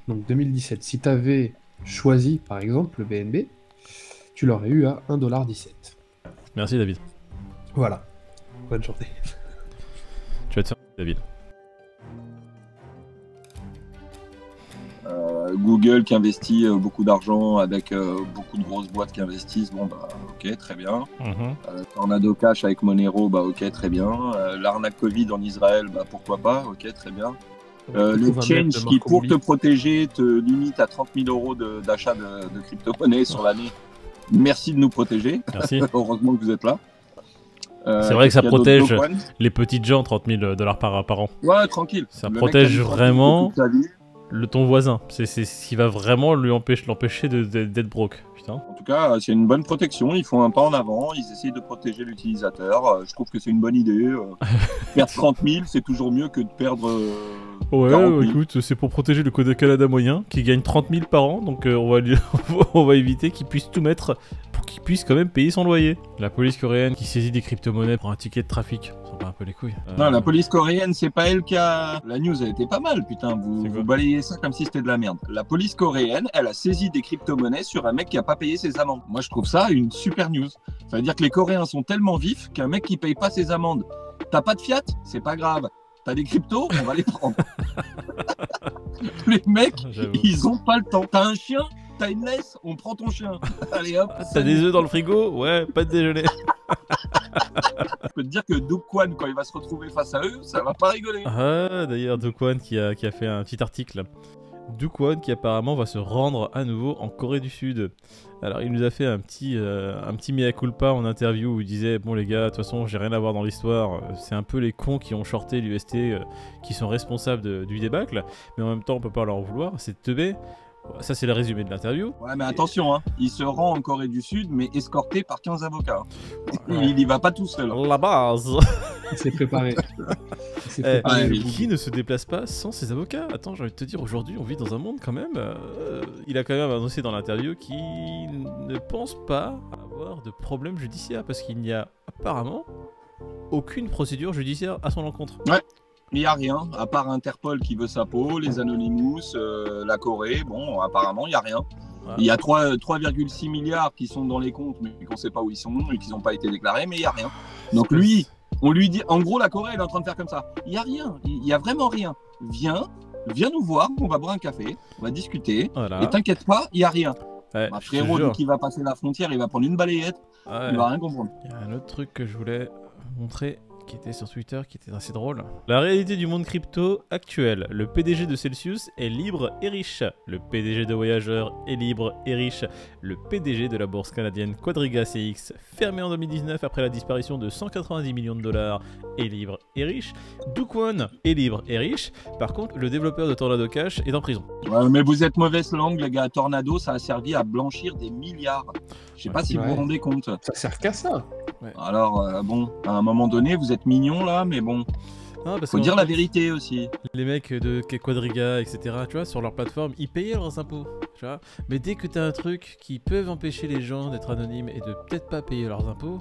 Donc 2017. Si tu avais choisi, par exemple, le BNB, tu l'aurais eu à 1,17 $. Merci David. Voilà. Bonne journée. Tu vas te faire David. Google qui investit beaucoup d'argent avec beaucoup de grosses boîtes qui investissent, bon bah ok, très bien. Tornado Cash avec Monero, bah ok, très bien. L'arnaque Covid en Israël, bah pourquoi pas, ok, très bien. L'exchange qui, pour te protéger, te limite à 30 000 € d'achat de crypto-monnaie sur l'année. Merci de nous protéger. Merci. Heureusement que vous êtes là. C'est vrai que ça protège les petites gens, 30 000 $ par an. Ouais, tranquille. Ça protège vraiment ton voisin. C'est ce qui va vraiment l'empêcher d'être broke. Putain. En tout cas, c'est une bonne protection. Ils font un pas en avant. Ils essayent de protéger l'utilisateur. Je trouve que c'est une bonne idée. Perdre 30 000, c'est toujours mieux que de perdre. Ouais, écoute, c'est pour protéger le code Canada moyen qui gagne 30 000 par an. Donc on va éviter qu'il puisse tout mettre pour qu'il puisse quand même payer son loyer. La police coréenne qui saisit des crypto-monnaies pour un ticket de trafic. Ça va un peu les couilles. Non, la police coréenne, c'est pas elle qui a. La news, elle était pas mal, putain. Vous balayez ça comme si c'était de la merde. La police coréenne, elle a saisi des crypto-monnaies sur un mec qui a pas payé ses amendes. Moi, je trouve ça une super news. Ça veut dire que les Coréens sont tellement vifs qu'un mec qui paye pas ses amendes, t'as pas de fiat, c'est pas grave. T'as des cryptos, on va les prendre. Les mecs, ils ont pas le temps. T'as un chien, t'as une laisse, on prend ton chien. Allez hop. T'as des œufs dans le frigo? Ouais, pas de déjeuner. Je peux te dire que Do Kwon, quand il va se retrouver face à eux, ça va pas rigoler. Ah, d'ailleurs, Do Kwon qui a fait un petit article. Do Kwon qui apparemment va se rendre à nouveau en Corée du Sud. Alors il nous a fait un petit mea culpa en interview où il disait bon les gars, de toute façon j'ai rien à voir dans l'histoire, c'est un peu les cons qui ont shorté l'UST qui sont responsables du débâcle, mais en même temps on peut pas leur en vouloir, c'est teubé. Ça c'est le résumé de l'interview. Ouais mais attention, hein. Il se rend en Corée du Sud mais escorté par 15 avocats. Ouais. Il y va pas tout seul. La base. Il s'est préparé. Qui ne se déplace pas sans ses avocats? Attends, j'ai envie de te dire, aujourd'hui on vit dans un monde quand même. Il a quand même annoncé dans l'interview qu'il ne pense pas avoir de problème judiciaire parce qu'il n'y a apparemment aucune procédure judiciaire à son encontre. Ouais. Il n'y a rien, à part Interpol qui veut sa peau, les Anonymous, la Corée, bon, apparemment, il n'y a rien. Ouais. Il y a 3,6 milliards qui sont dans les comptes, mais qu'on ne sait pas où ils sont et qui n'ont pas été déclarés, mais il n'y a rien. Donc lui, on lui dit, en gros, la Corée, elle est en train de faire comme ça. Il n'y a rien, il n'y a vraiment rien. Viens nous voir, on va boire un café, on va discuter, voilà. Et t'inquiète pas, il n'y a rien. Ouais, ma frérot, dès qu'il va passer la frontière, il va prendre une balayette, il va rien comprendre. Il y a un autre truc que je voulais montrer, qui était sur Twitter, qui était assez drôle. La réalité du monde crypto actuel. Le PDG de Celsius est libre et riche. Le PDG de Voyageur est libre et riche. Le PDG de la bourse canadienne Quadriga CX, fermé en 2019 après la disparition de 190 millions de dollars, est libre et riche. Do Kwon est libre et riche. Par contre, le développeur de Tornado Cash est en prison. Ouais, mais vous êtes mauvaise langue, les gars. Tornado, ça a servi à blanchir des milliards. Je sais pas si vous vous rendez compte. Ça sert qu'à ça. Ouais. Alors, bon, à un moment donné, vous êtes mignons là, mais bon. Non, faut dire la vérité aussi. Les mecs de Quadriga, etc., tu vois, sur leur plateforme, ils payaient leurs impôts, tu vois. Mais dès que t'as un truc qui peut empêcher les gens d'être anonymes et de peut-être pas payer leurs impôts,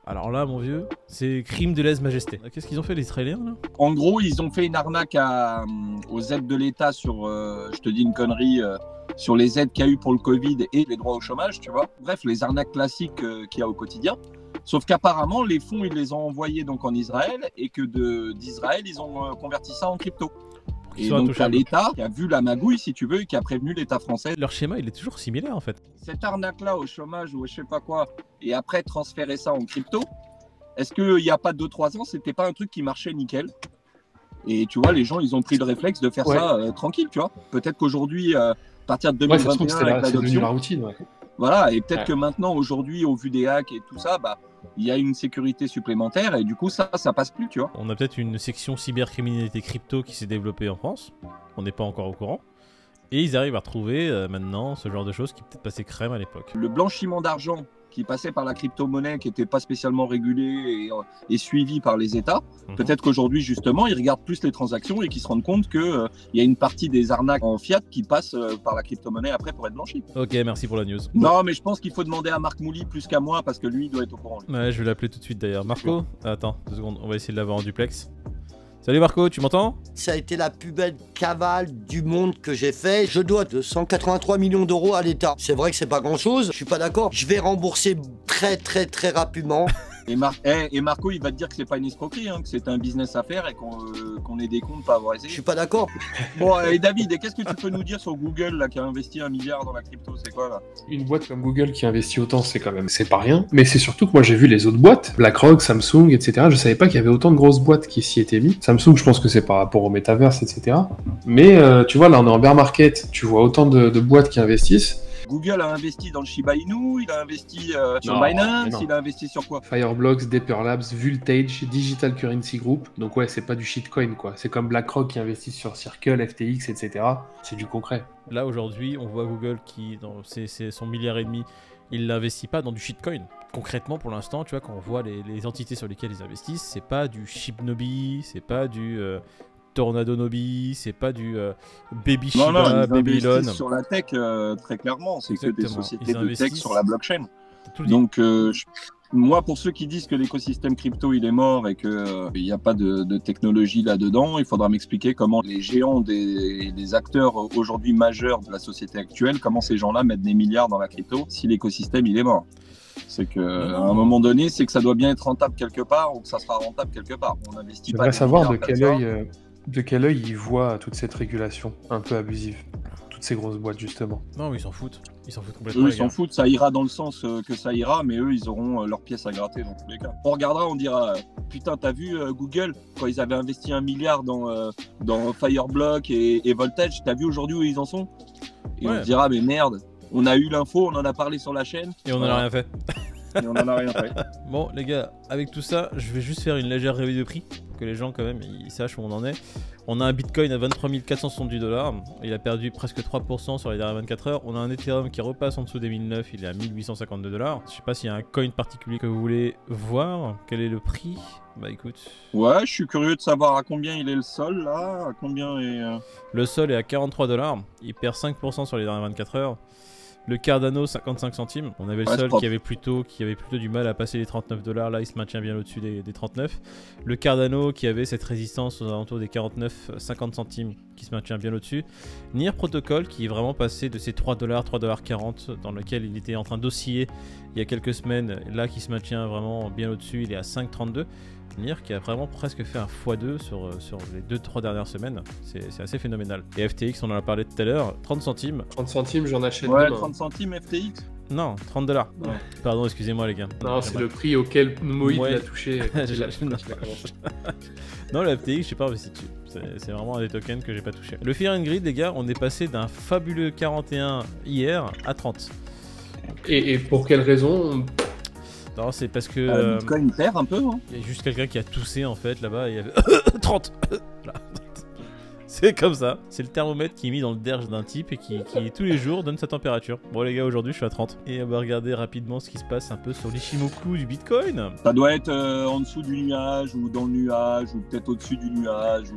alors là, mon vieux, c'est crime de lèse-majesté. Qu'est-ce qu'ils ont fait les Israéliens là? En gros, ils ont fait une arnaque aux aides de l'État sur, je te dis une connerie, sur les aides qu'il y a eu pour le Covid et les droits au chômage, tu vois. Bref, les arnaques classiques qu'il y a au quotidien. Sauf qu'apparemment, les fonds, ils les ont envoyés donc en Israël et que d'Israël, ils ont converti ça en crypto. Et donc, t'as l'État qui a vu la magouille, si tu veux, et qui a prévenu l'État français. Leur schéma, il est toujours similaire, en fait. Cette arnaque-là au chômage ou je sais pas quoi, et après transférer ça en crypto, est-ce qu'il n'y a pas 2-3 ans, c'était pas un truc qui marchait nickel? Et tu vois, les gens, ils ont pris le réflexe de faire ça tranquille, tu vois. Peut-être qu'aujourd'hui, à partir de 2021, avec l'adoption, la routine, voilà, et peut-être que maintenant, aujourd'hui, au vu des hacks et tout ça, bah, il y a une sécurité supplémentaire et du coup, ça passe plus, tu vois. On a peut-être une section cybercriminalité crypto qui s'est développée en France. On n'est pas encore au courant. Et ils arrivent à retrouver maintenant ce genre de choses qui peut-être passaient crème à l'époque. Le blanchiment d'argent qui passait par la crypto-monnaie, qui n'était pas spécialement régulée et suivie par les États. Peut-être qu'aujourd'hui, justement, ils regardent plus les transactions et qu'ils se rendent compte qu'il y a une partie des arnaques en fiat qui passent par la crypto-monnaie après pour être blanchie. Ok, merci pour la news. Non, mais je pense qu'il faut demander à Marc Mouly plus qu'à moi parce que lui, il doit être au courant. Lui. Ouais, je vais l'appeler tout de suite d'ailleurs. Marco, attends, 2 secondes, on va essayer de l'avoir en duplex. Salut Marco, tu m'entends? Ça a été la plus belle cavale du monde que j'ai fait. Je dois 283 millions d'euros à l'État. C'est vrai que c'est pas grand-chose, je suis pas d'accord. Je vais rembourser très rapidement. Et Marco, il va te dire que c'est pas une escroquerie, hein, que c'est un business à faire et qu'on ait des comptes favorisés. Je suis pas d'accord. Bon, et David, qu'est-ce que tu peux nous dire sur Google là, qui a investi 1 milliard dans la crypto? C'est quoi là? Une boîte comme Google qui investit autant, c'est pas rien. Mais c'est surtout que moi j'ai vu les autres boîtes, BlackRock, Samsung, etc. Je savais pas qu'il y avait autant de grosses boîtes qui s'y étaient mis. Samsung, je pense que c'est par rapport au métaverse, etc. Mais tu vois, là on est en bear market, tu vois autant de boîtes qui investissent. Google a investi dans le Shiba Inu, il a investi sur Binance, il a investi sur quoi? Fireblocks, Dapper Labs, Voltage, Digital Currency Group. Donc ouais, c'est pas du shitcoin quoi. C'est comme BlackRock qui investit sur Circle, FTX, etc. C'est du concret. Là aujourd'hui, on voit Google qui, dans son milliard et demi, il n'investit pas dans du shitcoin. Concrètement, pour l'instant, tu vois, quand on voit les entités sur lesquelles ils investissent, c'est pas du Shibnobi, c'est pas du Tornado Nobi, c'est pas du Baby Shiba, non, Baby ils Elon. investissent sur la tech, très clairement. C'est que des sociétés de tech sur la blockchain. Donc, moi, pour ceux qui disent que l'écosystème crypto il est mort et qu'il n'y a pas de technologie là-dedans, il faudra m'expliquer comment les géants des acteurs aujourd'hui majeurs de la société actuelle, comment ces gens-là mettent des milliards dans la crypto si l'écosystème il est mort. C'est qu'à un moment donné, c'est que ça doit bien être rentable quelque part ou que ça sera rentable quelque part. On n'investit pas. J'aimerais savoir de quel œil ils voient toute cette régulation un peu abusive. Ces grosses boîtes justement. Non mais ils s'en foutent. Ils s'en foutent complètement. Eux ils s'en foutent, ça ira dans le sens que ça ira, mais eux ils auront leurs pièces à gratter dans tous les cas. On regardera, on dira putain t'as vu Google quand ils avaient investi 1 milliard dans Fireblock et Voltage, t'as vu aujourd'hui où ils en sont? Et on se dira mais merde, on a eu l'info, on en a parlé sur la chaîne. Et on n'en a rien fait. Et on en a rien fait. Bon les gars, avec tout ça, je vais juste faire une légère revue de prix pour que les gens quand même ils sachent où on en est. On a un Bitcoin à 23 470 $, il a perdu presque 3% sur les dernières 24 heures. On a un Ethereum qui repasse en dessous des 1009, il est à 1852 $. Je sais pas s'il y a un coin particulier que vous voulez voir. Quel est le prix? Bah écoute. Ouais, je suis curieux de savoir à combien il est le sol là, à combien est... Le sol est à 43 $, il perd 5% sur les dernières 24 heures. Le Cardano 55 centimes, on avait le sol qui avait plutôt du mal à passer les 39 $, là il se maintient bien au-dessus des 39. Le Cardano qui avait cette résistance aux alentours des 49,50 centimes qui se maintient bien au-dessus. Near Protocol qui est vraiment passé de ces 3 $, 3,40 $ dans lequel il était en train d'osciller il y a quelques semaines, là qui se maintient vraiment bien au-dessus, il est à 5,32. Near qui a vraiment presque fait un x2 sur les 2-3 dernières semaines, c'est assez phénoménal. Et FTX, on en a parlé tout à l'heure, 30 centimes. 30 centimes, j'en achète. Ouais, 30 centimes FTX. Non, 30 $. Ouais. Pardon, excusez-moi les gars. Non, c'est le prix auquel Moïse l'a touché. Non, le FTX, j'ai pas investi dessus. C'est vraiment un des tokens que j'ai pas touché. Le Fear and Greed, les gars, on est passé d'un fabuleux 41 hier à 30. Et pour quelle raison? Non, c'est parce que... Bitcoin perd un peu, hein. Il y a juste quelqu'un qui a toussé en fait là-bas et il y avait 30. Là. C'est comme ça. C'est le thermomètre qui est mis dans le derge d'un type et qui tous les jours donne sa température. Bon les gars, aujourd'hui je suis à 30. Et on va regarder rapidement ce qui se passe un peu sur l'Ishimoku du Bitcoin. Ça doit être en dessous du nuage ou dans le nuage ou peut-être au-dessus du nuage.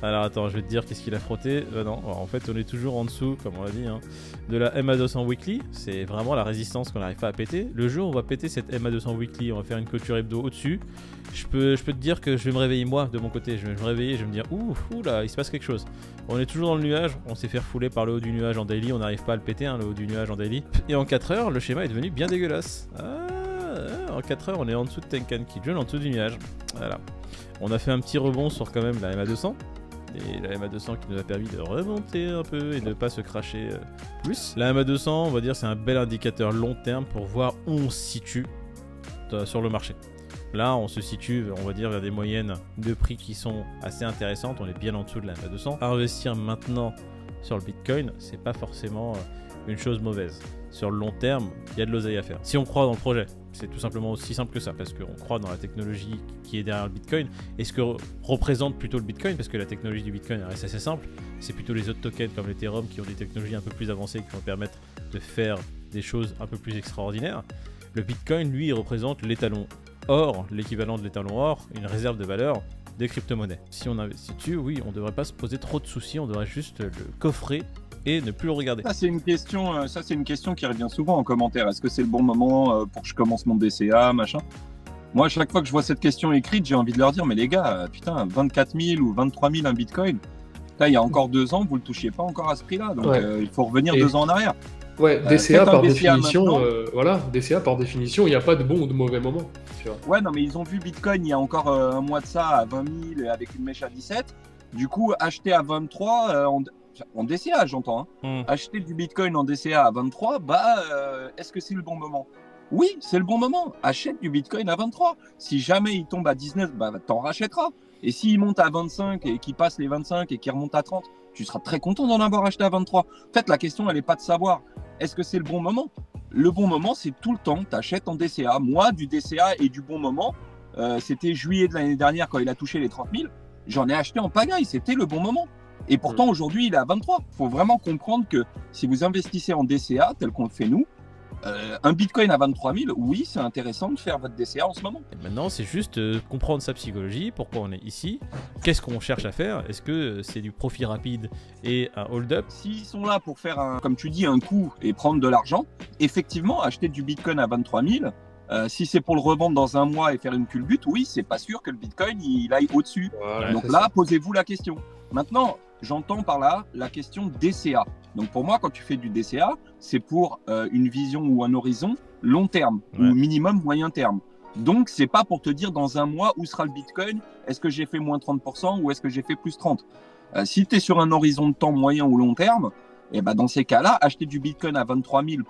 Alors attends, je vais te dire qu'est-ce qu'il a frotté. Non, en fait on est toujours en dessous, comme on l'a dit, hein, de la MA200 Weekly. C'est vraiment la résistance qu'on n'arrive pas à péter. Le jour où on va péter cette MA200 Weekly, on va faire une clôture hebdo au-dessus. Je peux te dire que je vais me réveiller moi de mon côté. Je vais me réveiller, je vais me dire ouh là, il se passe quelque chose. On est toujours dans le nuage, on s'est fait refouler par le haut du nuage en daily, on n'arrive pas à le péter, hein, le haut du nuage en daily. Et en 4 heures, le schéma est devenu bien dégueulasse. En 4 heures, on est en dessous de Tenkan Kijun, en dessous du nuage. Voilà. On a fait un petit rebond sur quand même la MA200. Et la MA200 qui nous a permis de remonter un peu et de ne pas se cracher plus. La MA200, on va dire, c'est un bel indicateur long terme pour voir où on se situe sur le marché. Là, on se situe, on va dire, vers des moyennes de prix qui sont assez intéressantes. On est bien en dessous de la MA200. Investir maintenant sur le Bitcoin, c'est pas forcément une chose mauvaise. Sur le long terme, il y a de l'oseille à faire. Si on croit dans le projet, c'est tout simplement aussi simple que ça, parce qu'on croit dans la technologie qui est derrière le Bitcoin et ce que représente plutôt le Bitcoin, parce que la technologie du Bitcoin reste assez simple. C'est plutôt les autres tokens comme l'Ethereum qui ont des technologies un peu plus avancées qui vont permettre de faire des choses un peu plus extraordinaires. Le Bitcoin, lui, il représente l'étalon or, l'équivalent de l'étalon or, une réserve de valeur des crypto-monnaies. Si on investit dessus, oui, on ne devrait pas se poser trop de soucis, on devrait juste le coffrer et ne plus le regarder. Ça c'est une question qui revient souvent en commentaire. Est-ce que c'est le bon moment pour que je commence mon DCA, machin? Moi, à chaque fois que je vois cette question écrite, j'ai envie de leur dire, mais les gars, putain, 24 000 ou 23 000 un bitcoin, là, il y a encore 2 ans, vous le touchiez pas encore à ce prix-là. Donc, il faut revenir 2 ans en arrière. Ouais, DCA par définition, maintenant. DCA par définition, il n'y a pas de bon ou de mauvais moment. Tu vois. Ouais, non, mais ils ont vu Bitcoin il y a encore un mois de ça à 20 000 avec une mèche à 17. Du coup, acheter à 23 en DCA, j'entends. Hein. Acheter du Bitcoin en DCA à 23, est-ce que c'est le bon moment? Oui, c'est le bon moment. Achète du Bitcoin à 23. Si jamais il tombe à 19, t'en rachèteras. Et s'il monte à 25 et qu'il passe les 25 et qu'il remonte à 30, tu seras très content d'en avoir acheté à 23. En fait, la question, elle n'est pas de savoir est-ce que c'est le bon moment. Le bon moment, c'est tout le temps. Tu achètes en DCA. Moi, du DCA et du bon moment, c'était juillet de l'année dernière quand il a touché les 30 000. J'en ai acheté en pagaille. C'était le bon moment. Et pourtant, aujourd'hui, il est à 23. Il faut vraiment comprendre que si vous investissez en DCA, tel qu'on le fait nous, un Bitcoin à 23 000, oui, c'est intéressant de faire votre DCA en ce moment. Et maintenant, c'est juste comprendre sa psychologie, pourquoi on est ici, qu'est-ce qu'on cherche à faire, est-ce que c'est du profit rapide et un hold-up? S'ils sont là pour faire, comme tu dis, un coup et prendre de l'argent, effectivement, acheter du Bitcoin à 23 000, si c'est pour le revendre dans un mois et faire une culbute, oui, c'est pas sûr que le Bitcoin il aille au-dessus. Voilà, donc là, posez-vous la question. Maintenant, j'entends par là la question DCA. Donc pour moi, quand tu fais du DCA, c'est pour une vision ou un horizon long terme ou minimum moyen terme. Donc c'est pas pour te dire dans un mois où sera le Bitcoin, est-ce que j'ai fait moins 30% ou est-ce que j'ai fait plus 30%. Si tu es sur un horizon de temps moyen ou long terme, et dans ces cas-là, acheter du Bitcoin à 23 000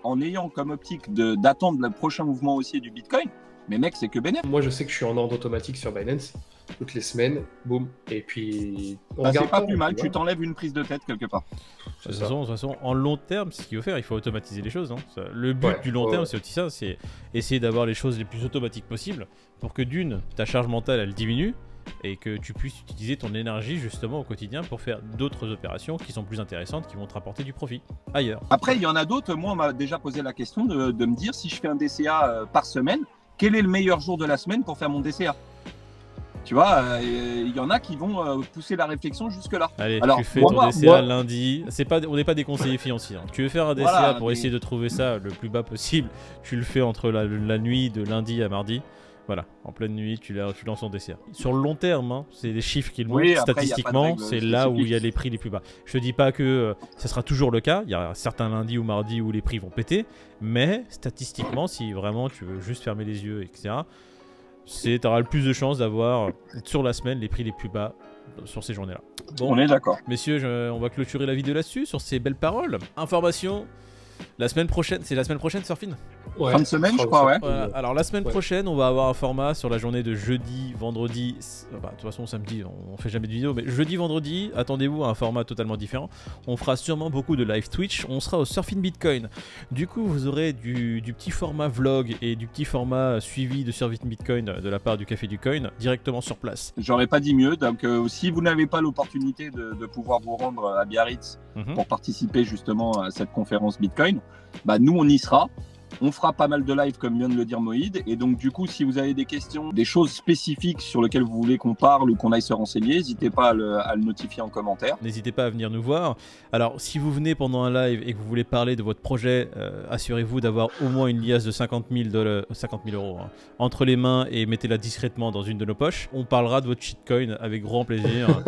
en ayant comme optique d'attendre le prochain mouvement haussier du Bitcoin, mais mec, c'est que bénéfice. Moi, je sais que je suis en ordre automatique sur Binance. Toutes les semaines, boum, et puis... c'est pas plus mal, tu t'enlèves une prise de tête quelque part. De toute façon, en long terme, c'est ce qu'il faut faire, il faut automatiser les choses. Hein. Le but du long terme, c'est aussi ça, c'est essayer d'avoir les choses les plus automatiques possibles pour que ta charge mentale, elle diminue et que tu puisses utiliser ton énergie justement au quotidien pour faire d'autres opérations qui sont plus intéressantes, qui vont te rapporter du profit ailleurs. Après, il y en a d'autres. Moi, on m'a déjà posé la question de me dire si je fais un DCA par semaine, quel est le meilleur jour de la semaine pour faire mon DCA? Tu vois, il y en a qui vont pousser la réflexion jusque-là. Allez, alors, tu fais ton DCA lundi. On n'est pas des conseillers financiers. Hein. Tu veux faire un DCA pour essayer de trouver ça le plus bas possible. Tu le fais entre la nuit de lundi à mardi. Voilà, en pleine nuit, tu lances ton DCA. Sur le long terme, hein, c'est les chiffres qui le montrent. Statistiquement, c'est là où il y a les prix les plus bas. Je te dis pas que ça sera toujours le cas. Il y a certains lundis ou mardis où les prix vont péter. Mais statistiquement, si vraiment tu veux juste fermer les yeux, etc., tu auras le plus de chances d'avoir sur la semaine les prix les plus bas sur ces journées-là. Bon, on est d'accord. Messieurs, on va clôturer la vidéo là-dessus, sur ces belles paroles. Information, la semaine prochaine, c'est la semaine prochaine, Surfin? Ouais, fin de semaine, je crois, ouais. Voilà. Alors la semaine prochaine, on va avoir un format sur la journée de jeudi, vendredi. De toute façon, samedi, on fait jamais de vidéo, mais jeudi, vendredi, attendez-vous à un format totalement différent. On fera sûrement beaucoup de live Twitch. On sera au Surfin Bitcoin. Du coup, vous aurez du petit format vlog et du petit format suivi de Surfin Bitcoin de la part du Café du Coin directement sur place. J'aurais pas dit mieux. Donc, si vous n'avez pas l'opportunité de pouvoir vous rendre à Biarritz pour participer justement à cette conférence Bitcoin, nous on y sera. On fera pas mal de live comme vient de le dire Moïd, et donc du coup si vous avez des questions, des choses spécifiques sur lesquelles vous voulez qu'on parle ou qu'on aille se renseigner, n'hésitez pas à le notifier en commentaire. N'hésitez pas à venir nous voir. Alors si vous venez pendant un live et que vous voulez parler de votre projet, assurez-vous d'avoir au moins une liasse de 50 000 euros hein, entre les mains et mettez-la discrètement dans une de nos poches. On parlera de votre shitcoin avec grand plaisir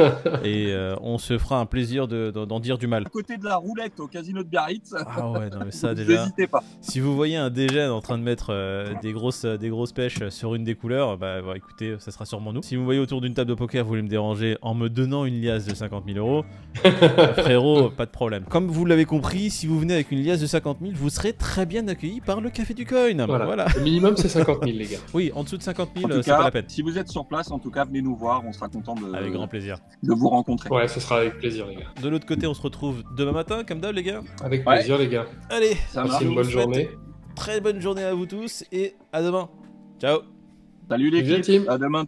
et on se fera un plaisir d'en dire du mal. À côté de la roulette au casino de Biarritz, ah ouais, non mais ça déjà, n'hésitez pas. Si vous voyez un dégène en train de mettre des grosses pêches sur une des couleurs, écoutez, ça sera sûrement nous. Si vous me voyez autour d'une table de poker, vous voulez me déranger en me donnant une liasse de 50 000 euros, frérot, pas de problème. Comme vous l'avez compris, si vous venez avec une liasse de 50 000, vous serez très bien accueilli par le Café du Coin. Voilà. Le minimum, c'est 50 000, les gars. Oui, en dessous de 50 000, c'est cas, pas la peine. Si vous êtes sur place, en tout cas, venez nous voir, on sera content avec grand plaisir de vous rencontrer. Ouais, ce sera avec plaisir, les gars. De l'autre côté, on se retrouve demain matin, comme d'hab, les gars. Avec plaisir, les gars. Allez, passez une bonne journée. Très bonne journée à vous tous et à demain. Ciao. Salut l'équipe, à demain.